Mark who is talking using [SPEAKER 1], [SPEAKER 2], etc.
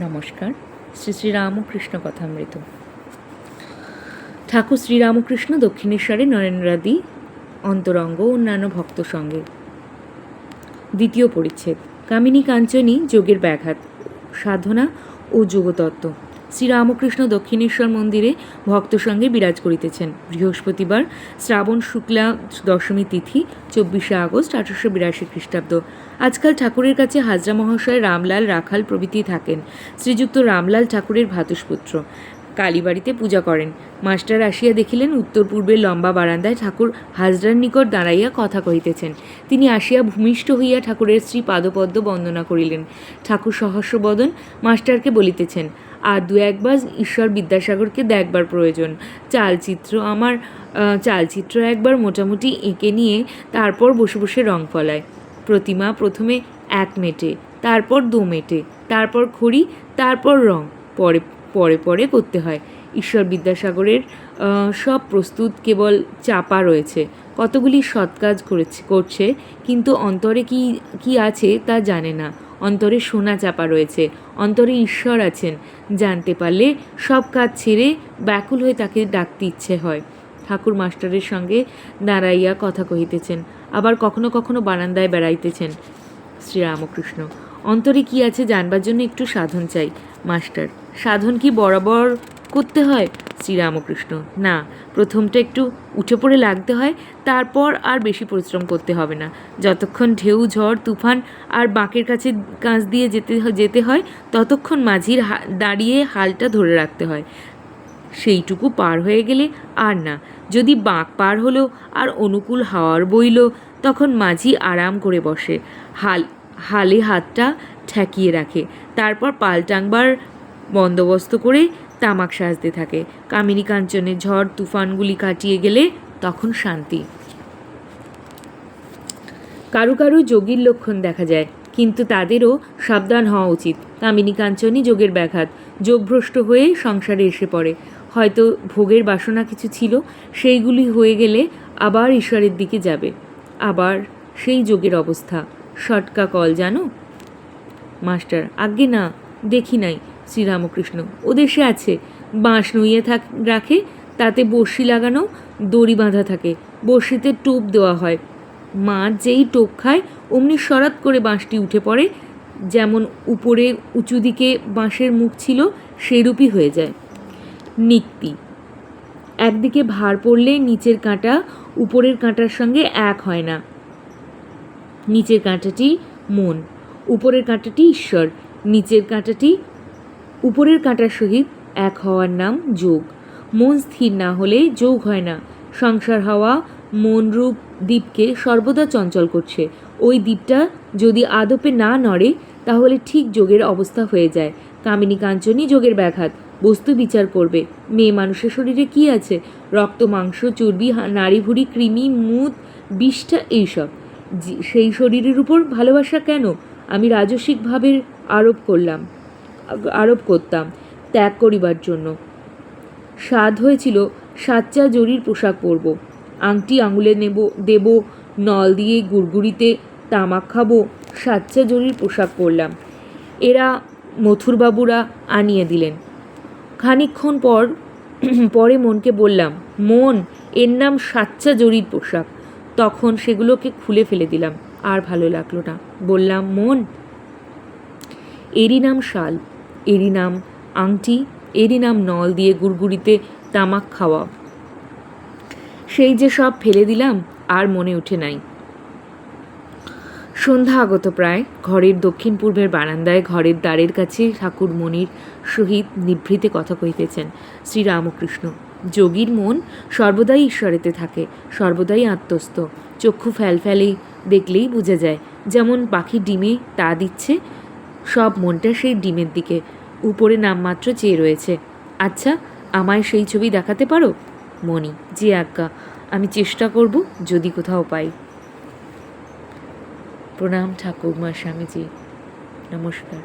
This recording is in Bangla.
[SPEAKER 1] নমস্কার। শ্রী শ্রী রামকৃষ্ণ কথামৃত। ঠাকুর শ্রীরামকৃষ্ণ দক্ষিণেশ্বরে নরেন্দ্রাদি অন্তরঙ্গ অন্যান্য ভক্ত সঙ্গে। দ্বিতীয় পরিচ্ছেদ। কামিনী কাঞ্চনী যোগের ব্যাঘাত, সাধনা ও যোগতত্ত্ব। শ্রীরামকৃষ্ণ দক্ষিণেশ্বর মন্দিরে ভক্ত সঙ্গে বিরাজ করিতেছেন। বৃহস্পতিবার, শ্রাবণ শুক্লা দশমী তিথি, 24শে আগস্ট 1882 খ্রিস্টাব্দ। আজকাল ঠাকুরের কাছে হাজরা মহাশয়, রামলাল, রাখাল প্রভৃতি থাকেন। শ্রীযুক্ত রামলাল ঠাকুরের ভ্রাতুষ্পুত্র। কালীবাড়িতে পূজা করেন। মাস্টার আসিয়া দেখিলেন উত্তর পূর্বের লম্বা বারান্দায় ঠাকুর হাজরার নিকট দাঁড়াইয়া কথা কহিতেছেন। তিনি আসিয়া ভূমিষ্ঠ হইয়া ঠাকুরের শ্রী পাদপদ্ম বন্দনা করিলেন। ঠাকুর সহস্রবদন মাস্টারকে বলিতেছেন, আর দু একবার ঈশ্বর বিদ্যাসাগরকে দেখবার প্রয়োজন। চালচিত্র একবার মোটামুটি এঁকে নিয়ে তারপর বসে বসে রং ফলায়। প্রতিমা প্রথমে 1 মেটে, তারপর 2 মেটে, তারপর খড়ি, তারপর রং, পরে পরে করতে হয়। ঈশ্বর বিদ্যাসাগরের সব প্রস্তুত, কেবল চাপা রয়েছে। কতগুলি সৎ কাজ করছে, কিন্তু অন্তরে কি আছে তা জানে না। অন্তরে সোনা চাপা রয়েছে, অন্তরে ঈশ্বর আছেন। জানতে পারলে সব কাজ ছেড়ে ব্যাকুল হয়ে তাকে ডাকতে ইচ্ছে হয়। ঠাকুর মাস্টারের সঙ্গে দাঁড়াইয়া কথা কহিতেছেন, আবার কখনো কখনো বারান্দায় বেড়াইতেছেন। শ্রীরামকৃষ্ণ: অন্তরে কি আছে জানবার জন্য একটু সাধন চাই। মাস্টার: সাধন কি বরাবর করতে হয়? শ্রীরামকৃষ্ণ: না, প্রথমটা একটু উঠে পড়ে লাগতে হয়, তারপর আর বেশি পরিশ্রম করতে হবে না। যতক্ষণ ঢেউ, ঝড়, তুফান আর বাঁকের কাছ দিয়ে যেতে হয়, ততক্ষণ মাঝির দাঁড়িয়ে হালটা ধরে রাখতে হয়। সেইটুকু পার হয়ে গেলে আর না। যদি বাঁক পার হলো আর অনুকূল হাওয়ার বইল, তখন মাঝি আরাম করে বসে, হালে হাতটা ঠেকিয়ে রাখে, তারপর পাল টাঙবার বন্দোবস্ত করে তামাক সাজতে থাকে। কামিনী কাঞ্চনের ঝড় তুফানগুলি কাটিয়ে গেলে তখন শান্তি। কারু কারু যোগীর লক্ষণ দেখা যায়, কিন্তু তাদেরও সাবধান হওয়া উচিত। কামিনী কাঞ্চনই যোগের ব্যাঘাত। যোগভ্রষ্ট হয়ে সংসারে এসে পড়ে। হয়তো ভোগের বাসনা কিছু ছিল, সেইগুলি হয়ে গেলে আবার ঈশ্বরের দিকে যাবে। আবার সেই যোগের অবস্থা। শটকা কল জানো? মাস্টার: আজ্ঞে না, দেখি নাই। শ্রীরামকৃষ্ণ: ও দেশে আছে। বাঁশ নুইয়ে রাখে, তাতে বড়শি লাগানো, দড়ি বাঁধা থাকে। বড়শিতে টোপ দেওয়া হয়। মাছ যেই টোপ খায়, অমনি সরাত করে বাঁশটি উঠে পড়ে। যেমন উপরে উঁচু দিকে বাঁশের মুখ ছিল, সেইরূপই হয়ে যায়। নিক্তি: একদিকে ভার পড়লে নিচের কাঁটা উপরের কাঁটার সঙ্গে এক হয় না। নিচের কাঁটাটি মন, উপরের কাঁটাটি ঈশ্বর। নিচের কাঁটাটি উপরের কাঁটার সহিত এক হওয়ার নাম যোগ। মন স্থির না হলে যোগ হয় না। সংসার হওয়া মনরূপ দ্বীপকে সর্বদা চঞ্চল করছে। ওই দ্বীপটা যদি আদপে না নড়ে, তাহলে ঠিক যোগের অবস্থা হয়ে যায়। কামিনী কাঞ্চনই যোগের ব্যাঘাত। বস্তু বিচার করবে। মেয়ে মানুষের শরীরে কি আছে? রক্ত, মাংস, চর্বি, নাড়িভুড়ি, কৃমি, মুদ, বিষ্ঠা, এইসব। সেই শরীরের উপর ভালোবাসা কেন? আমি রাজসিক ভাবের আরোপ করতাম ত্যাগ করিবার জন্য। সাধ হয়েছিল সাচ্চা জরির পোশাক পরব, আংটি আঙুলে দেব, নল দিয়ে গুড়গুড়িতে তামাক খাবো, সাচ্চা জরির পোশাক পরলাম। এরা মথুরবাবুরা আনিয়ে দিলেন। খানিকক্ষণ পরে মনকে বললাম, মন, এর নাম সাচ্চা জরির পোশাক। তখন সেগুলোকে খুলে ফেলে দিলাম। আর ভালো লাগলো না। বললাম, মন, এরই নাম শাল, এরই নাম আংটি, এরই নাম নল দিয়ে গুড়গুড়িতে তামাক খাওয়া। সেই যে সব ফেলে দিলাম, আর মনে ওঠে নাই। সন্ধ্যা আগত প্রায়। ঘরের দক্ষিণ পূর্বের বারান্দায় ঘরের দ্বারের কাছে ঠাকুর মনির সহিত নিভৃতে কথা কহিতেছেন। শ্রীরামকৃষ্ণ: যোগীর মন সর্বদাই ঈশ্বরেতে থাকে, সর্বদাই আত্মস্থ। চক্ষু ফ্যালফ্যালে দেখলেই বোঝা যায়। যেমন পাখি ডিমে তা দিচ্ছে, সব মনটা সেই ডিমের দিকে, উপরে নামমাত্র চেয়ে রয়েছে। আচ্ছা, আমায় সেই ছবি দেখাতে পারো? মণি: যে আজ্ঞা, আমি চেষ্টা করব, যদি কোথাও পাই। প্রণাম ঠাকুরমা, স্বামীজি, নমস্কার।